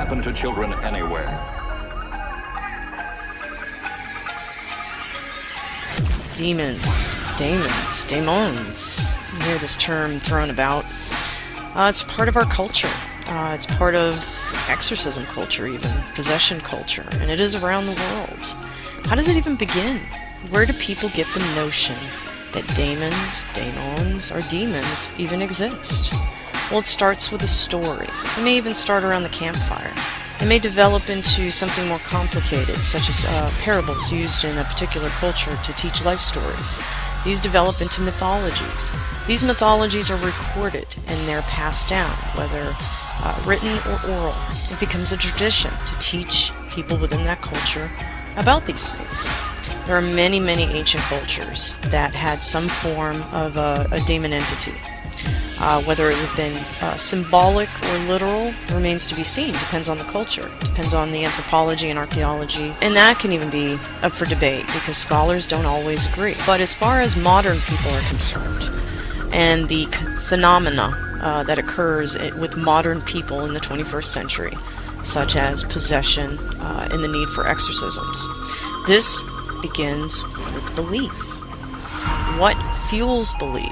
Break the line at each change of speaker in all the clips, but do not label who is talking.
happen to children anywhere.
Demons, daemons. You hear this term thrown about. It's part of our culture. It's part of exorcism culture, even possession culture, and it is around the world. How does it even begin? Where do people get the notion that daemons, or demons even exist? Well, it starts with a story. It may even start around the campfire. It may develop into something more complicated, such as parables used in a particular culture to teach life stories. These develop into mythologies. These mythologies are recorded and they're passed down, whether written or oral. It becomes a tradition to teach people within that culture about these things. There are many ancient cultures that had some form of a daemon entity. Whether it had been symbolic or literal remains to be seen. Depends on the culture. Depends on the anthropology and archaeology. And that can even be up for debate because scholars don't always agree. But as far as modern people are concerned, and the phenomena that occurs with modern people in the 21st century, such as possession and the need for exorcisms, this begins with belief. What fuels belief?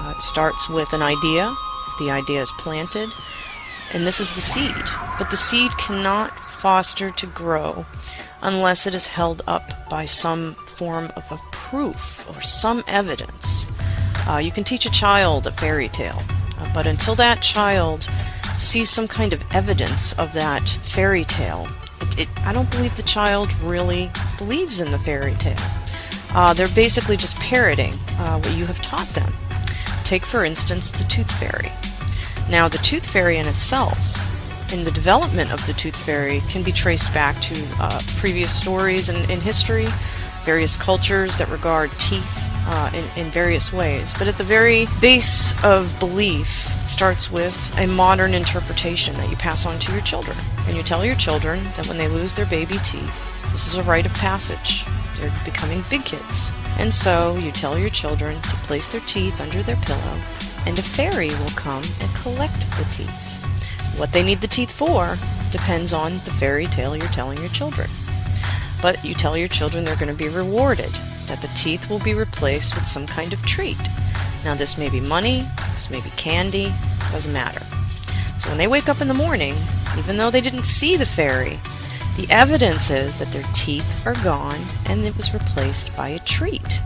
It starts with an idea. The idea is planted, and this is the seed. But the seed cannot foster to grow unless it is held up by some form of a proof or some evidence. You can teach a child a fairy tale, but until that child sees some kind of evidence of that fairy tale, I don't believe the child really believes in the fairy tale. They're basically just parroting what you have taught them. Take, for instance, the tooth fairy. Now, the tooth fairy in itself, in the development of the tooth fairy, can be traced back to previous stories in history, various cultures that regard teeth in various ways. But at the very base of belief starts with a modern interpretation that you pass on to your children. And you tell your children that when they lose their baby teeth, this is a rite of passage. They're becoming big kids. And so you tell your children to place their teeth under their pillow, and a fairy will come and collect the teeth. What they need the teeth for depends on the fairy tale you're telling your children. But you tell your children they're going to be rewarded, that the teeth will be replaced with some kind of treat. Now this may be money, this may be candy, doesn't matter. So when they wake up in the morning, even though they didn't see the fairy, the evidence is that their teeth are gone and it was replaced by a treat.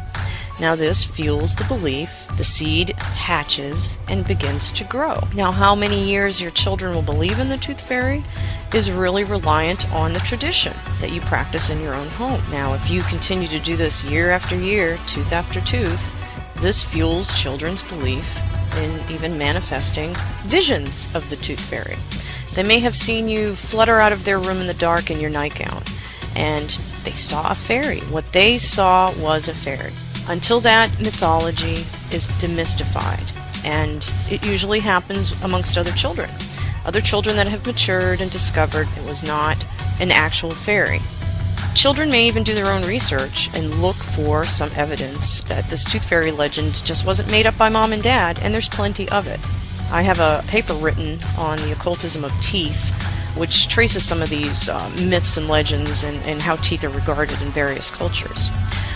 Now this fuels the belief, the seed hatches and begins to grow. Now how many years your children will believe in the tooth fairy is really reliant on the tradition that you practice in your own home. Now if you continue to do this year after year, tooth after tooth, this fuels children's belief in even manifesting visions of the tooth fairy. They may have seen you flutter out of their room in the dark in your nightgown, and they saw a fairy. What they saw was a fairy. Until that mythology is demystified, and it usually happens amongst other children that have matured and discovered it was not an actual fairy. Children may even do their own research and look for some evidence that this tooth fairy legend just wasn't made up by mom and dad, and there's plenty of it. I have a paper written on the occultism of teeth, which traces some of these myths and legends and how teeth are regarded in various cultures.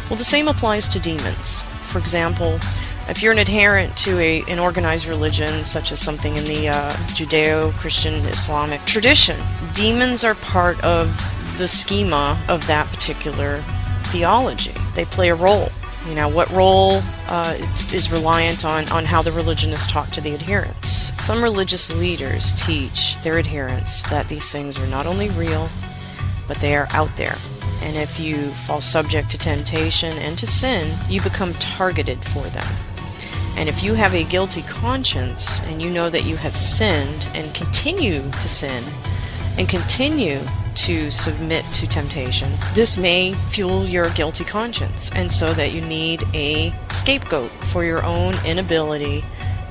Well, the same applies to demons. For example, if you're an adherent to an organized religion, such as something in the Judeo-Christian Islamic tradition, demons are part of the schema of that particular theology. They play a role. You know, what role is reliant on how the religion is taught to the adherents. Some religious leaders teach their adherents that these things are not only real, but they are out there. And if you fall subject to temptation and to sin, you become targeted for them. And if you have a guilty conscience and you know that you have sinned and continue to sin and continue to submit to temptation, this may fuel your guilty conscience, and so that you need a scapegoat for your own inability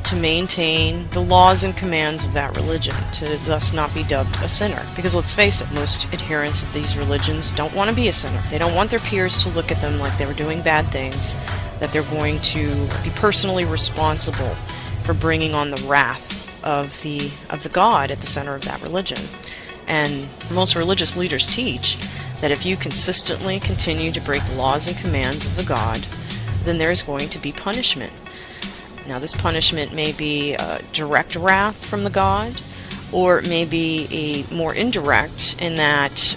to maintain the laws and commands of that religion, to thus not be dubbed a sinner. Because let's face it, most adherents of these religions don't want to be a sinner. They don't want their peers to look at them like they were doing bad things, that they're going to be personally responsible for bringing on the wrath of the God at the center of that religion. And most religious leaders teach that if you consistently continue to break the laws and commands of the God, then there's going to be punishment. Now, this punishment may be direct wrath from the God, or it may be a more indirect, in that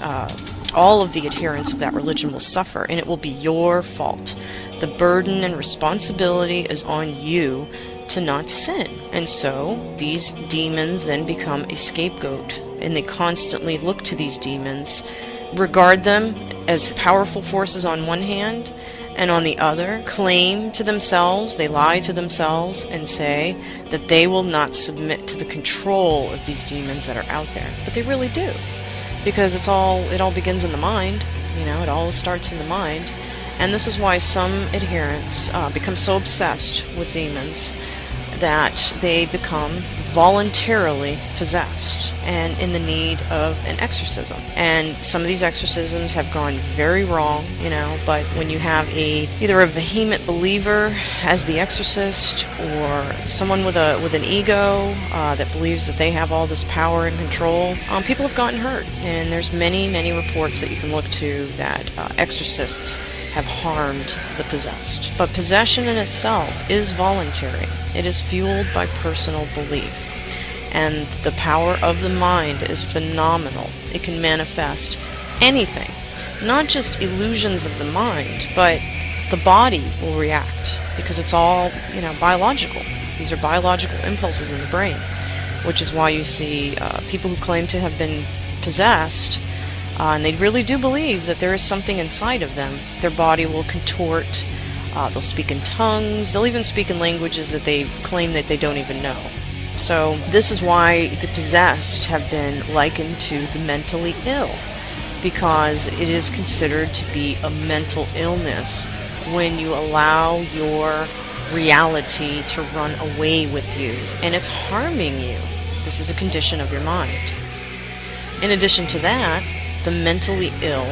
all of the adherents of that religion will suffer, and it will be your fault. The burden and responsibility is on you to not sin. And so these demons then become a scapegoat, and they constantly look to these demons, regard them as powerful forces on one hand, and on the other, claim to themselves, they lie to themselves and say that they will not submit to the control of these demons that are out there. But they really do, because it all begins in the mind. It all starts in the mind. And this is why some adherents become so obsessed with demons that they become voluntarily possessed and in the need of an exorcism. And some of these exorcisms have gone very wrong, but when you have either a vehement believer as the exorcist, or someone with an ego that believes that they have all this power and control, people have gotten hurt. And there's many reports that you can look to that exorcists have harmed the possessed. But possession in itself is voluntary. It is fueled by personal belief. And the power of the mind is phenomenal. It can manifest anything, not just illusions of the mind, but the body will react, because it's all, biological. These are biological impulses in the brain, which is why you see people who claim to have been possessed, and they really do believe that there is something inside of them. Their body will contort. They'll speak in tongues. They'll even speak in languages that they claim that they don't even know. So this is why the possessed have been likened to the mentally ill, because it is considered to be a mental illness when you allow your reality to run away with you, and it's harming you. This is a condition of your mind. In addition to that, the mentally ill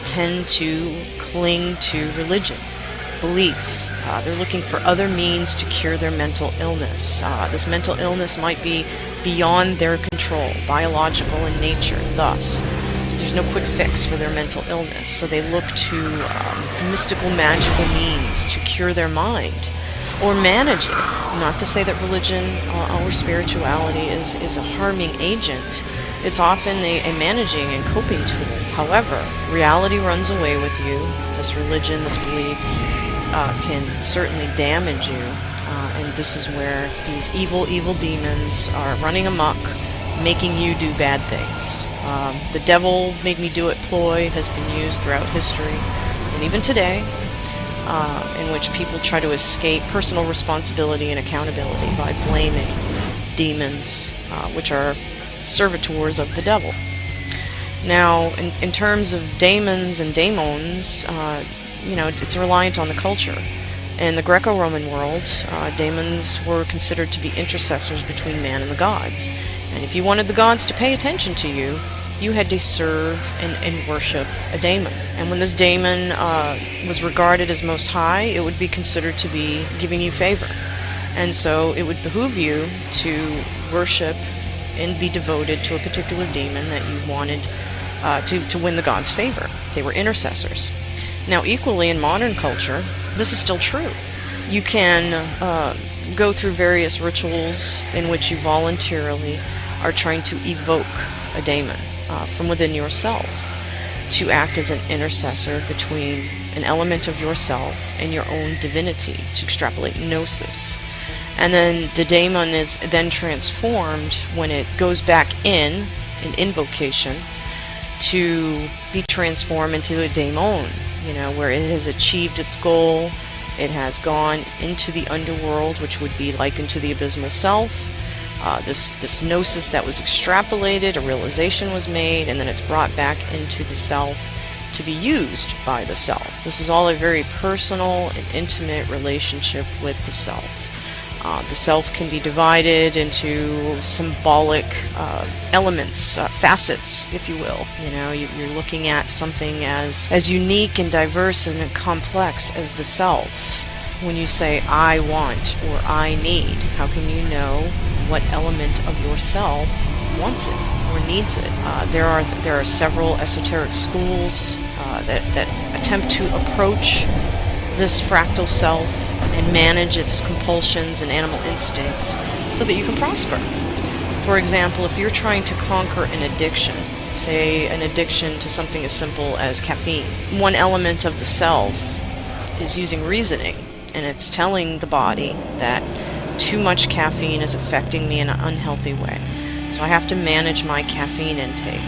tend to cling to religion, belief. They're looking for other means to cure their mental illness. This mental illness might be beyond their control, biological in nature. Thus, there's no quick fix for their mental illness. So they look to mystical, magical means to cure their mind or manage it. Not to say that religion or spirituality is a harming agent. It's often a managing and coping tool. However, reality runs away with you. This religion, this belief, can certainly damage you, and this is where these evil demons are running amok, making you do bad things. The devil made me do it ploy has been used throughout history, and even today, in which people try to escape personal responsibility and accountability by blaming demons, which are servitors of the devil. Now, in terms of daemons and daemons, it's reliant on the culture. In the Greco-Roman world, daemons were considered to be intercessors between man and the gods. And if you wanted the gods to pay attention to you, you had to serve and worship a daemon. And when this daemon was regarded as most high, it would be considered to be giving you favor. And so it would behoove you to worship and be devoted to a particular daemon that you wanted to win the gods' favor. They were intercessors. Now, equally in modern culture, this is still true. You can go through various rituals in which you voluntarily are trying to evoke a daemon from within yourself to act as an intercessor between an element of yourself and your own divinity, to extrapolate gnosis. And then the daemon is then transformed when it goes back in invocation to be transformed into a daemon, where it has achieved its goal. It has gone into the underworld, which would be likened to the abysmal self. This gnosis that was extrapolated, a realization was made, and then it's brought back into the self to be used by the self. This is all a very personal and intimate relationship with the self. The self can be divided into symbolic elements, facets, if you will. You're looking at something as unique and diverse and complex as the self. When you say, I want or I need, how can you know what element of yourself wants it or needs it. There are several esoteric schools that attempt to approach this fractal self and manage its compulsions and animal instincts so that you can prosper. For example, if you're trying to conquer an addiction, say an addiction to something as simple as caffeine, one element of the self is using reasoning, and it's telling the body that too much caffeine is affecting me in an unhealthy way. So I have to manage my caffeine intake.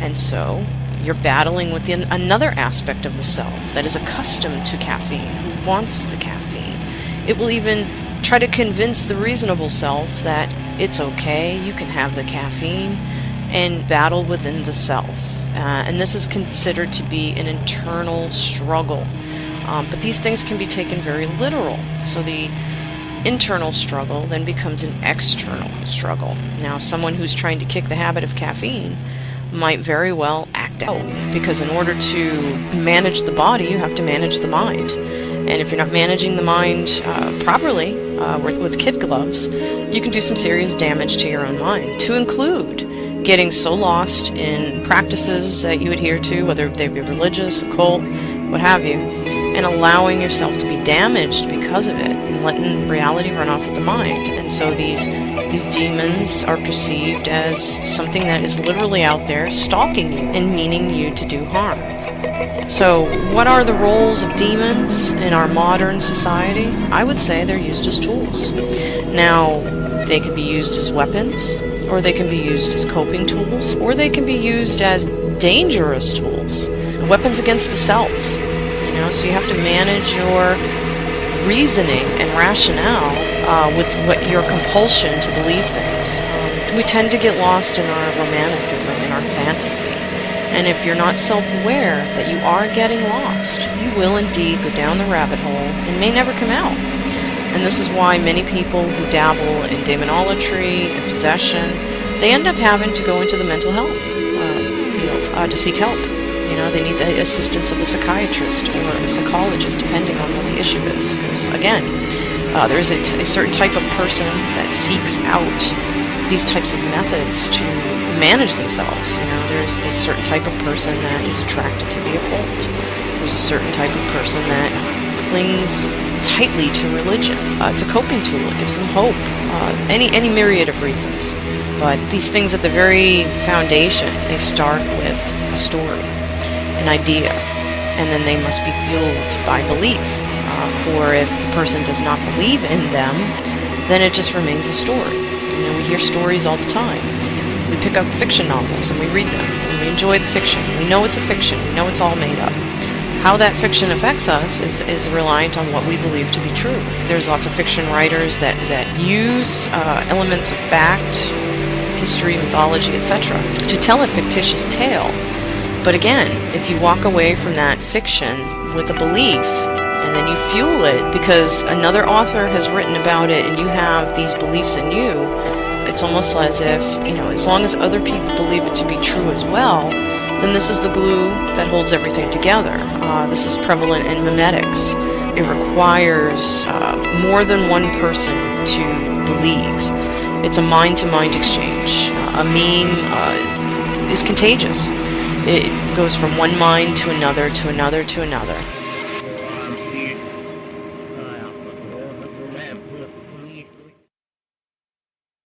And so you're battling with another aspect of the self that is accustomed to caffeine, who wants the caffeine. It will even try to convince the reasonable self that it's okay, you can have the caffeine, and battle within the self. And this is considered to be an internal struggle. But these things can be taken very literal. So the internal struggle then becomes an external struggle. Now, someone who's trying to kick the habit of caffeine might very well act out, because in order to manage the body, you have to manage the mind. And if you're not managing the mind properly, with kid gloves, you can do some serious damage to your own mind, to include getting so lost in practices that you adhere to, whether they be religious, occult, what have you, and allowing yourself to be damaged because of it, and letting reality run off with the mind. And so these demons are perceived as something that is literally out there stalking you and meaning you to do harm. So what are the roles of demons in our modern society? I would say they're used as tools. Now, they can be used as weapons, or they can be used as coping tools, or they can be used as dangerous tools, weapons against the self. So you have to manage your reasoning and rationale with your compulsion to believe things. We tend to get lost in our romanticism, in our fantasy. And if you're not self-aware that you are getting lost, you will indeed go down the rabbit hole and may never come out. And this is why many people who dabble in demonolatry and possession, they end up having to go into the mental health field to seek help. They need the assistance of a psychiatrist or a psychologist, depending on what the issue is. Because, again, there is a certain type of person that seeks out these types of methods to manage themselves. There's a certain type of person that is attracted to the occult. There's a certain type of person that clings tightly to religion. It's a coping tool. It gives them hope. Any myriad of reasons. But these things at the very foundation, they start with a story, an idea, and then they must be fueled by belief. For if the person does not believe in them, then it just remains a story. We hear stories all the time. We pick up fiction novels and we read them, and we enjoy the fiction. We know it's a fiction. We know it's all made up. How that fiction affects us is reliant on what we believe to be true. There's lots of fiction writers that use elements of fact, history, mythology, etc., to tell a fictitious tale. But again, if you walk away from that fiction with a belief, and then you fuel it because another author has written about it and you have these beliefs in you, it's almost as if, as long as other people believe it to be true as well, then this is the glue that holds everything together. This is prevalent in memetics. It requires more than one person to believe. It's a mind-to-mind exchange. A meme is contagious. It goes from one mind to another, to another, to another.